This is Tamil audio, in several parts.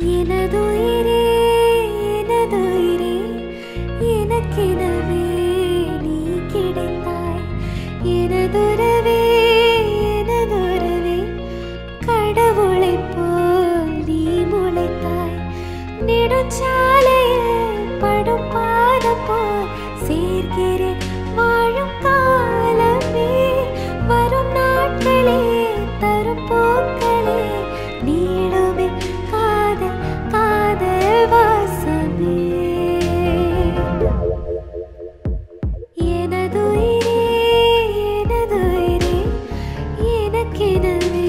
எனதுயிரே எனதுயிரே எனக்கெனவே நீ கிடைத்தாய் எனதுறவே எனதுறவே கடவுளைப் போல் நீ முளைத்தாய் நெடுஞ்சாலையில் படும் பாதம் போல் சேர்க்கிறேன் வாழும் காலமே வரும் நாட்களே தரும் போக்களே நீளுமே காதல் காதல் வாசமே எனதுயிரே எனதுயிரே எனக்கெனவே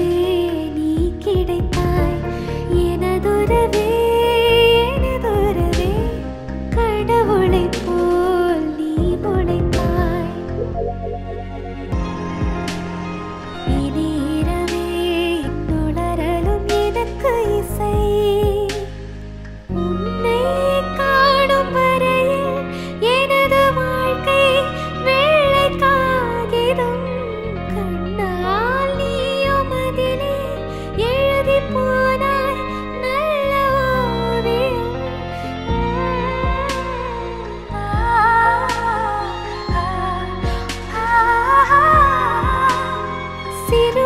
நீ கிடைத்தாய் எனதுறவே எனதுறவே கடவுளைப் போல் நீ முளைத்தாய் இனி இரவே நுளரலும் எனக்கு இசை உன்னை காணும் வரையில் எனது வாழ்க்கை வெள்ளை காகிதம் கண்ணால் நீயும் அதிலே எழுதி போனாய் நல்ல ஓவியம் சிறு